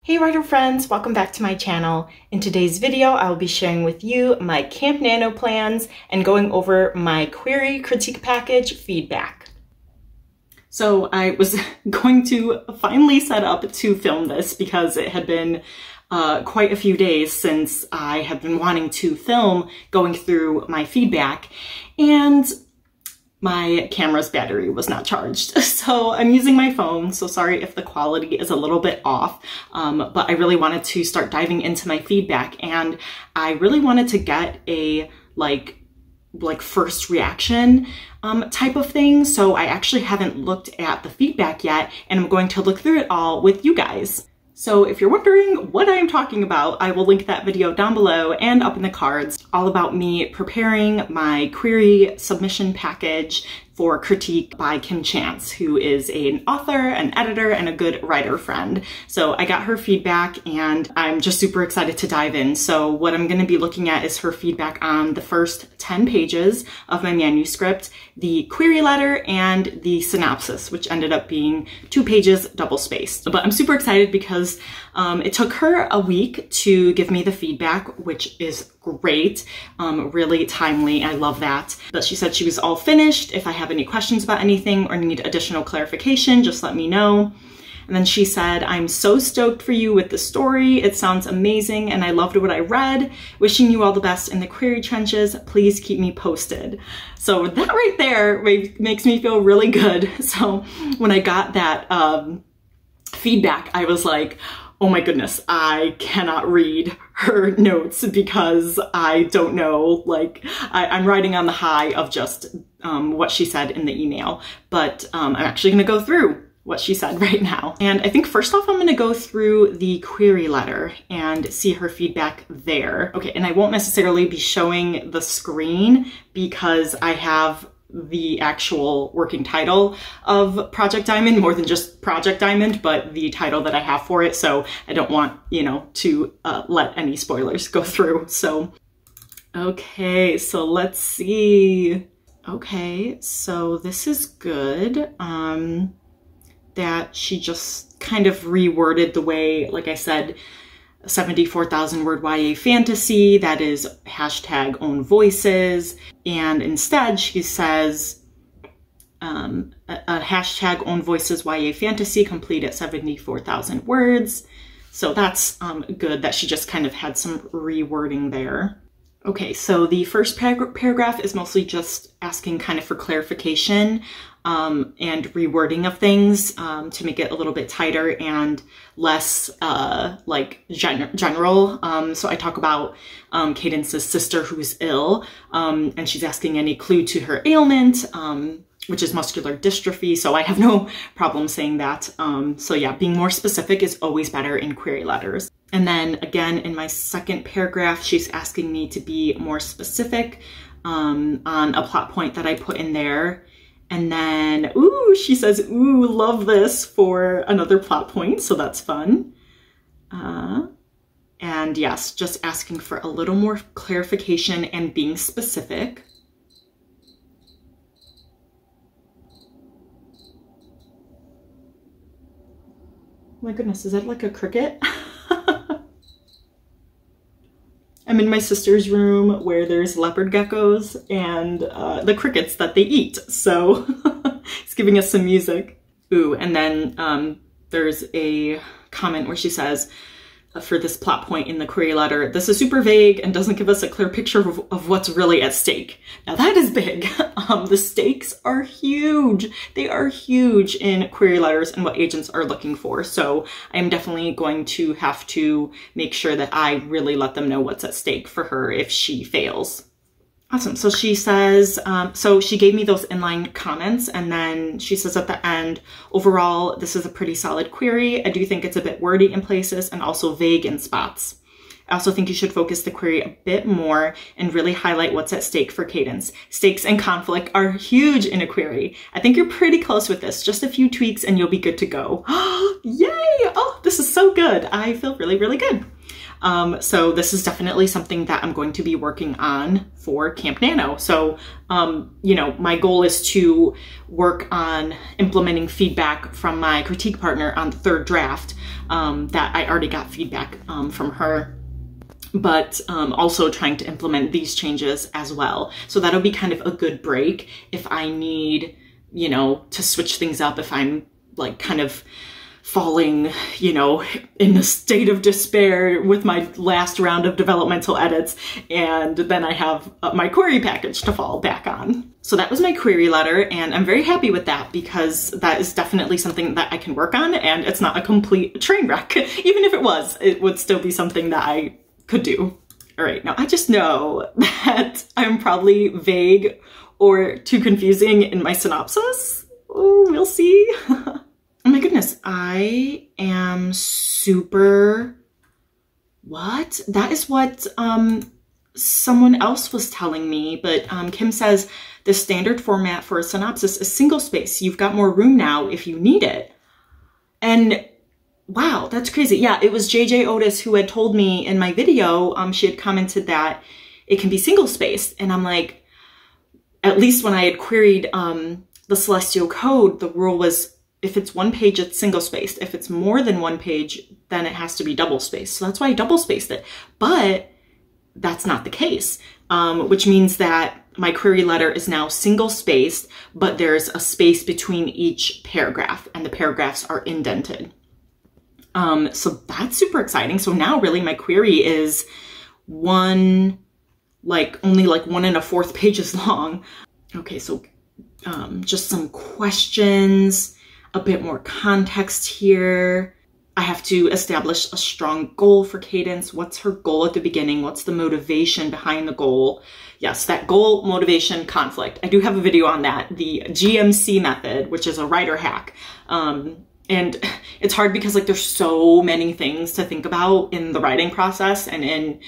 Hey writer friends, welcome back to my channel. In today's video, I will be sharing with you my Camp Nano plans and going over my query critique package feedback. So I was going to finally set up to film this because it had been quite a few days since I have been wanting to film going through my feedback, and my camera's battery was not charged. So I'm using my phone, so sorry if the quality is a little bit off, but I really wanted to start diving into my feedback, and I really wanted to get a like first reaction type of thing. So I actually haven't looked at the feedback yet, and I'm going to look through it all with you guys. So if you're wondering what I am talking about, I will link that video down below and up in the cards, all about me preparing my query submission package for critique by Kim Chance, who is an author, an editor, and a good writer friend. So I got her feedback and I'm just super excited to dive in. So what I'm going to be looking at is her feedback on the first 10 pages of my manuscript, the query letter, and the synopsis, which ended up being 2 pages double spaced. But I'm super excited because it took her a week to give me the feedback, which is great, really timely. I love that. But she said she was all finished. If I have any questions about anything or need additional clarification, just let me know. And then she said, I'm so stoked for you with the story. It sounds amazing and I loved what I read. Wishing you all the best in the query trenches. Please keep me posted. So that right there makes me feel really good. So when I got that feedback, I was like, oh my goodness, I cannot read her notes because I don't know, like, I'm riding on the high of just what she said in the email, but I'm actually gonna go through what she said right now. And I think first off, I'm gonna go through the query letter and see her feedback there. Okay, and I won't necessarily be showing the screen because I have the actual working title of Project Diamond, more than just Project Diamond, but the title that I have for it. So I don't want, you know, to let any spoilers go through. So, okay, so let's see. Okay, so this is good. That she just kind of reworded the way, like I said, 74,000 word YA fantasy, that is hashtag own voices. And instead she says a hashtag own voices YA fantasy complete at 74,000 words. So that's good that she just kind of had some rewording there. Okay, so the first paragraph is mostly just asking kind of for clarification and rewording of things to make it a little bit tighter and less like general. So I talk about Cadence's sister who's ill, and she's asking any clue to her ailment, which is muscular dystrophy. So I have no problem saying that. So yeah, being more specific is always better in query letters. And then again, in my second paragraph, she's asking me to be more specific on a plot point that I put in there. And then, ooh, she says, ooh, love this for another plot point. So that's fun. And yes, just asking for a little more clarification and being specific. Oh my goodness, is that like a cricket? I'm in my sister's room where there's leopard geckos and the crickets that they eat. So it's giving us some music. Ooh, and then there's a comment where she says, for this plot point in the query letter, this is super vague and doesn't give us a clear picture of what's really at stake. Now that is big. The stakes are huge. They are huge in query letters and what agents are looking for. So I am definitely going to have to make sure that I really let them know what's at stake for her if she fails. Awesome. So she says, so she gave me those inline comments, and then she says at the end, overall, this is a pretty solid query. I do think it's a bit wordy in places and also vague in spots. I also think you should focus the query a bit more and really highlight what's at stake for Cadence. Stakes and conflict are huge in a query. I think you're pretty close with this. Just a few tweaks and you'll be good to go. Yay! Oh, this is so good. I feel really, really good. So this is definitely something that I'm going to be working on for Camp Nano. So, you know, my goal is to work on implementing feedback from my critique partner on the third draft, that I already got feedback from her, but also trying to implement these changes as well. So that'll be kind of a good break if I need, you know, to switch things up, if I'm like kind of falling, you know, in a state of despair with my last round of developmental edits, and then I have my query package to fall back on. So that was my query letter, and I'm very happy with that because that is definitely something that I can work on, and it's not a complete train wreck. Even if it was, it would still be something that I could do. All right, now I just know that I'm probably vague or too confusing in my synopsis. Oh, we'll see. Oh my goodness, I am super, what? That is what someone else was telling me, but Kim says the standard format for a synopsis is single space. You've got more room now if you need it. And wow, that's crazy. Yeah, it was JJ Otis who had told me in my video, she had commented that it can be single spaced. And I'm like, at least when I had queried the Celestial code, the rule was if it's one page, it's single spaced. If it's more than one page, then it has to be double spaced. So that's why I double spaced it. But that's not the case, which means that my query letter is now single spaced, but there's a space between each paragraph and the paragraphs are indented. So that's super exciting. So now really my query is only like 1 1/4 pages long. Okay, so just some questions, a bit more context here. I have to establish a strong goal for Cadence. What's her goal at the beginning? What's the motivation behind the goal? Yes, that goal, motivation, conflict. I do have a video on that, the GMC method, which is a writer hack. And it's hard because like there's so many things to think about in the writing process and in,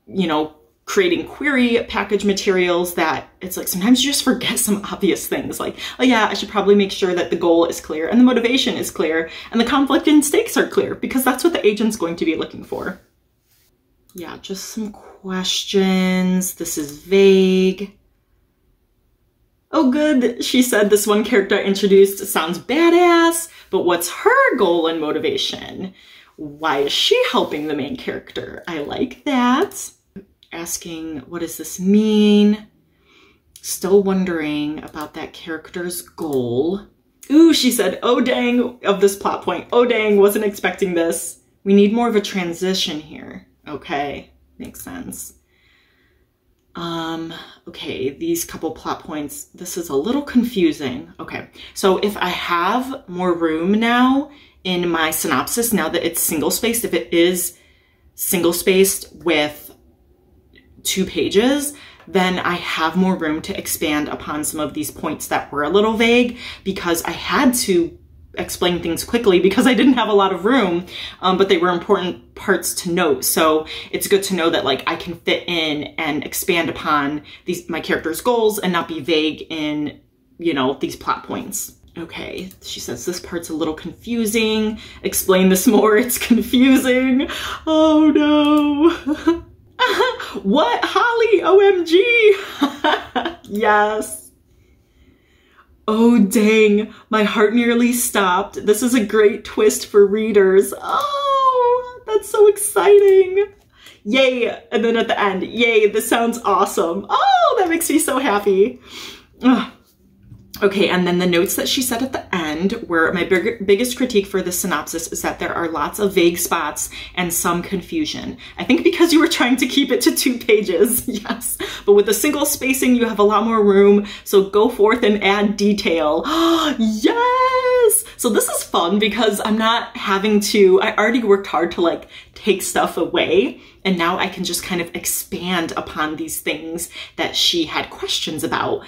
you know, creating query package materials that it's like sometimes you just forget some obvious things like, oh yeah, I should probably make sure that the goal is clear and the motivation is clear and the conflict and stakes are clear because that's what the agent's going to be looking for. Yeah, just some questions. This is vague. Oh good, she said this one character I introduced sounds badass, but what's her goal and motivation? Why is she helping the main character? I like that. Asking, what does this mean? Still wondering about that character's goal. Ooh, she said, oh dang, of this plot point. Oh dang, wasn't expecting this. We need more of a transition here. Okay, makes sense. Okay, these couple plot points, this is a little confusing. Okay, so if I have more room now in my synopsis, now that it's single spaced, if it is single spaced with 2 pages, then I have more room to expand upon some of these points that were a little vague because I had to explain things quickly because I didn't have a lot of room, but they were important parts to note. So it's good to know that like I can fit in and expand upon my character's goals and not be vague in, you know, these plot points. Okay, she says this part's a little confusing. Explain this more, it's confusing. Oh no. What? Holly? OMG. Yes. Oh dang, my heart nearly stopped. This is a great twist for readers. Oh, that's so exciting. Yay. And then at the end, yay, this sounds awesome. Oh, that makes me so happy. Ugh. Okay, and then the notes that she said at the end were my biggest critique for the synopsis is that there are lots of vague spots and some confusion. I think because you were trying to keep it to 2 pages, yes. But with the single spacing, you have a lot more room, so go forth and add detail. Yes! So this is fun because I'm not having to, I already worked hard to like take stuff away, and now I can just kind of expand upon these things that she had questions about.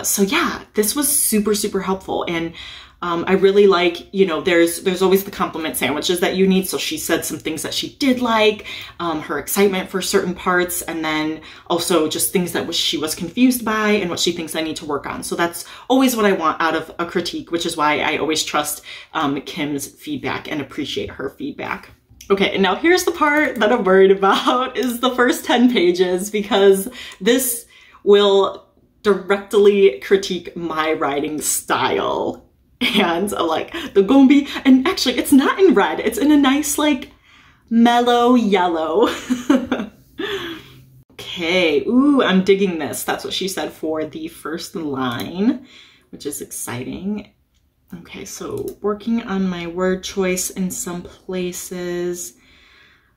So yeah, this was super, super helpful. And I really like, you know, there's always the compliment sandwiches that you need. So she said some things that she did like, her excitement for certain parts, and then also just things that she was confused by and what she thinks I need to work on. So that's always what I want out of a critique, which is why I always trust Kim's feedback and appreciate her feedback. Okay, and now here's the part that I'm worried about is the first 10 pages, because this will directly critique my writing style. And like the gonna be, and actually it's not in red, it's in a nice like mellow yellow. Okay, ooh, I'm digging this. That's what she said for the first line, which is exciting. Okay, so working on my word choice in some places,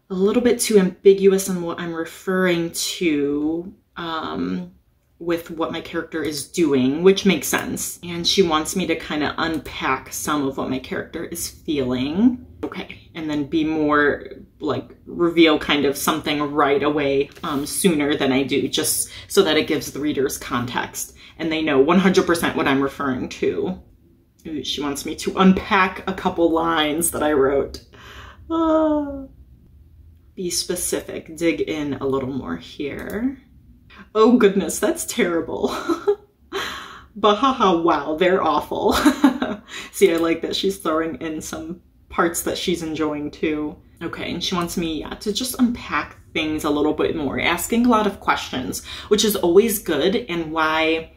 a little bit too ambiguous on what I'm referring to with what my character is doing, which makes sense. And she wants me to kind of unpack some of what my character is feeling. Okay, and then be more like reveal kind of something right away sooner than I do, just so that it gives the readers context and they know 100% what I'm referring to. Ooh, she wants me to unpack a couple lines that I wrote. Be specific, dig in a little more here. Oh goodness, that's terrible. But haha, wow, they're awful. See, I like that she's throwing in some parts that she's enjoying too. Okay, and she wants me to just unpack things a little bit more, asking a lot of questions, which is always good, and why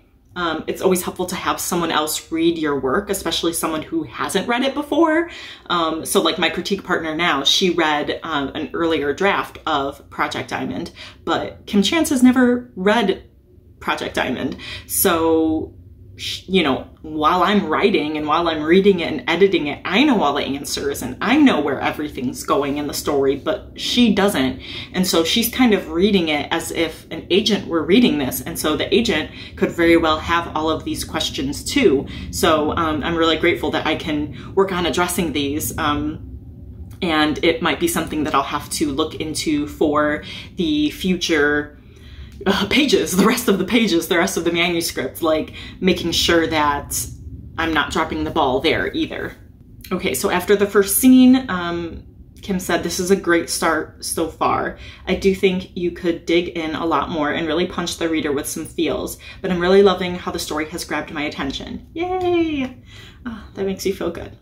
it's always helpful to have someone else read your work, especially someone who hasn't read it before. So like my critique partner now, she read an earlier draft of Project Diamond, but Kim Chance has never read Project Diamond. So, you know, while I'm writing and while I'm reading it and editing it, I know all the answers and I know where everything's going in the story, but she doesn't. And so she's kind of reading it as if an agent were reading this. And so the agent could very well have all of these questions too. So I'm really grateful that I can work on addressing these. And it might be something that I'll have to look into for the future pages, the rest of the pages, the rest of the manuscript, like making sure that I'm not dropping the ball there either. Okay, so after the first scene, Kim said, "This is a great start so far. I do think you could dig in a lot more and really punch the reader with some feels, but I'm really loving how the story has grabbed my attention." Yay! Oh, that makes you feel good.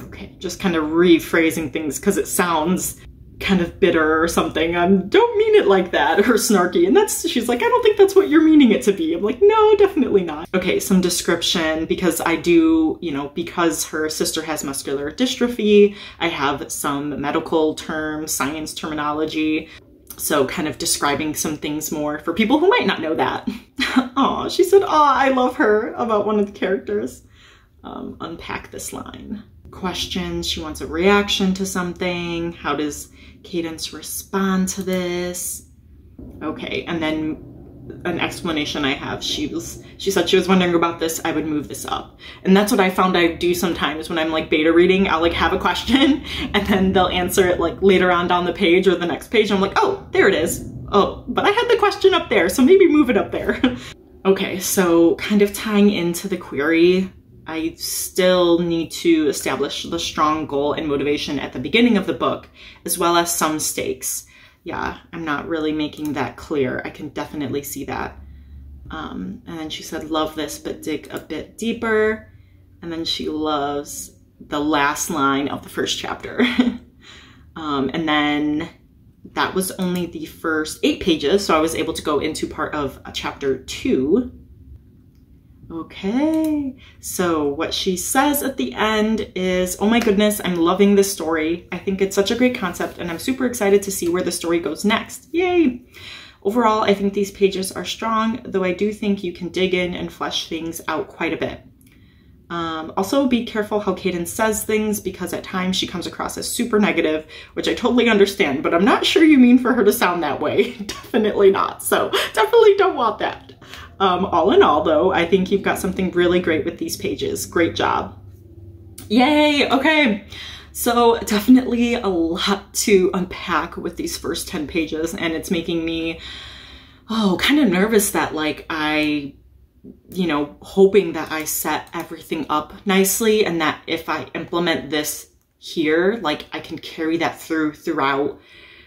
Okay, just kind of rephrasing things because it sounds kind of bitter or something. Don't mean it like that, or snarky. And she's like, "I don't think that's what you're meaning it to be." I'm like, no, definitely not. Okay, some description, because I do, you know, because her sister has muscular dystrophy, I have some medical terms, science terminology. So kind of describing some things more for people who might not know that. Oh, she said, "Oh, I love her," about one of the characters. Unpack this line. Questions, she wants a reaction to something. How does Cadence respond to this? Okay, and then an explanation I have. She said she was wondering about this, I would move this up. And that's what I found I do sometimes when I'm like beta reading. I'll like have a question and then they'll answer it like later on down the page or the next page. I'm like, oh, there it is. Oh, but I had the question up there, so maybe move it up there. Okay, so kind of tying into the query, I still need to establish the strong goal and motivation at the beginning of the book, as well as some stakes. Yeah, I'm not really making that clear. I can definitely see that. And then she said, "Love this, but dig a bit deeper." And then she loves the last line of the first chapter. And then that was only the first 8 pages, so I was able to go into part of chapter 2. Okay, so what she says at the end is, "Oh my goodness, I'm loving this story. I think it's such a great concept and I'm super excited to see where the story goes next. Yay! Overall, I think these pages are strong, though I do think you can dig in and flesh things out quite a bit. Also be careful how Cadence says things, because at times she comes across as super negative, which I totally understand, but I'm not sure you mean for her to sound that way. Definitely not. So definitely don't want that. All in all though, I think you've got something really great with these pages. Great job." Yay, okay. So definitely a lot to unpack with these first 10 pages, and it's making me, kind of nervous that like hoping that I set everything up nicely and that if I implement this here, like I can carry that throughout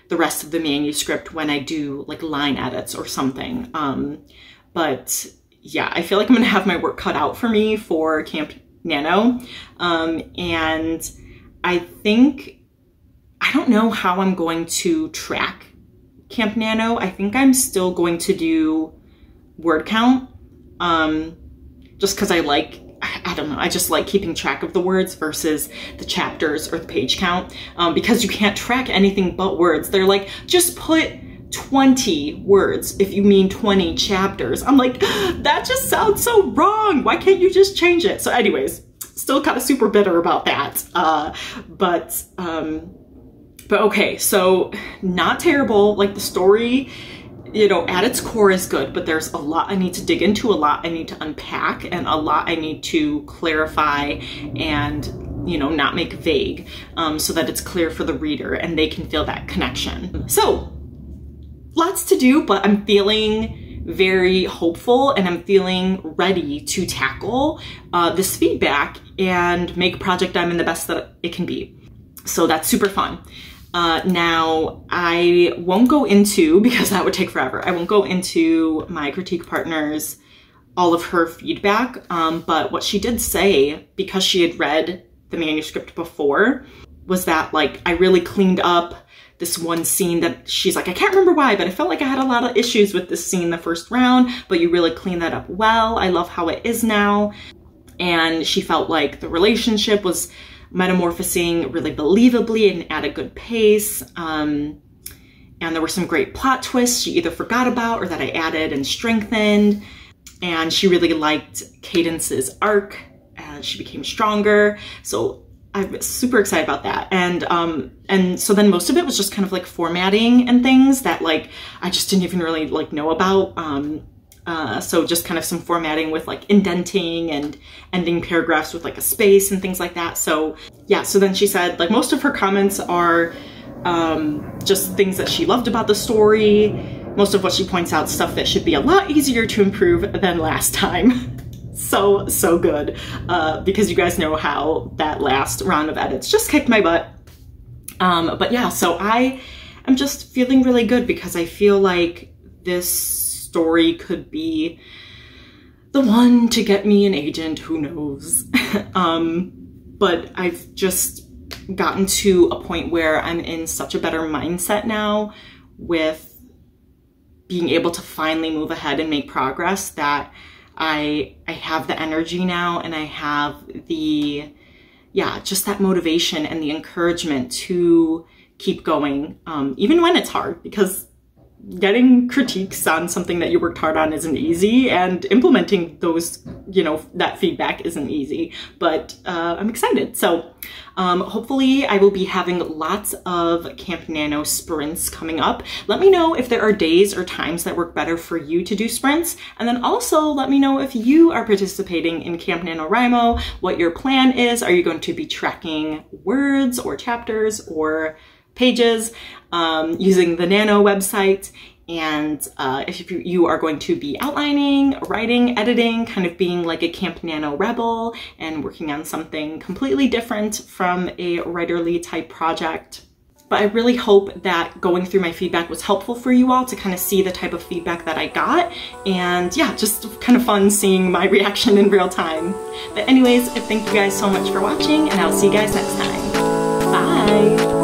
the rest of the manuscript when I do like line edits or something. But yeah, I feel like I'm gonna have my work cut out for me for Camp Nano. And I think I don't know how I'm going to track Camp Nano. I think I'm still going to do word count, just because I don't know, I just like keeping track of the words versus the chapters or the page count, because you can't track anything but words. They're like, just put 20 words if you mean 20 chapters. I'm like, that just sounds so wrong. Why can't you just change it? So anyways, still kind of super bitter about that. But okay, so not terrible. Like, the story, you know, at its core is good, but there's a lot I need to dig into, a lot I need to unpack, and a lot I need to clarify and, you know, not make vague, so that it's clear for the reader and they can feel that connection. So lots to do, but I'm feeling very hopeful and I'm feeling ready to tackle this feedback and make Project Diamond the best that it can be. So that's super fun. Now, I won't go into, because that would take forever, I won't go into my critique partner's, all of her feedback, but what she did say, because she had read the manuscript before, was that, like, I really cleaned up this one scene that she's like, I can't remember why, but I felt like I had a lot of issues with this scene the first round, but you really cleaned that up well. I love how it is now. And she felt like the relationship was metamorphosing really believably and at a good pace. And there were some great plot twists she either forgot about or that I added and strengthened. And she really liked Cadence's arc as she became stronger. So I'm super excited about that. And so then most of it was just kind of like formatting and things that, like, I just didn't even really like know about. So just kind of some formatting with like indenting and ending paragraphs with like a space and things like that. So yeah, so then she said, like, most of her comments are just things that she loved about the story. Most of what she points out, stuff that should be a lot easier to improve than last time. So good, because you guys know how that last round of edits just kicked my butt. But yeah, so I am just feeling really good because I feel like this story could be the one to get me an agent, who knows. But I've just gotten to a point where I'm in such a better mindset now with being able to finally move ahead and make progress that I have the energy now, and I have the, yeah, just that motivation and the encouragement to keep going, even when it's hard, because getting critiques on something that you worked hard on isn't easy, and implementing those, you know, that feedback isn't easy, but I'm excited. So hopefully I will be having lots of Camp Nano sprints coming up. Let me know if there are days or times that work better for you to do sprints, and then also let me know if you are participating in Camp NaNoWriMo, what your plan is. Are you going to be tracking words or chapters or pages using the Nano website? And if you are going to be outlining, writing, editing, kind of being like a Camp Nano rebel and working on something completely different from a writerly type project. But I really hope that going through my feedback was helpful for you all to kind of see the type of feedback that I got. And yeah, just kind of fun seeing my reaction in real time. But anyways, thank you guys so much for watching, and I'll see you guys next time. Bye!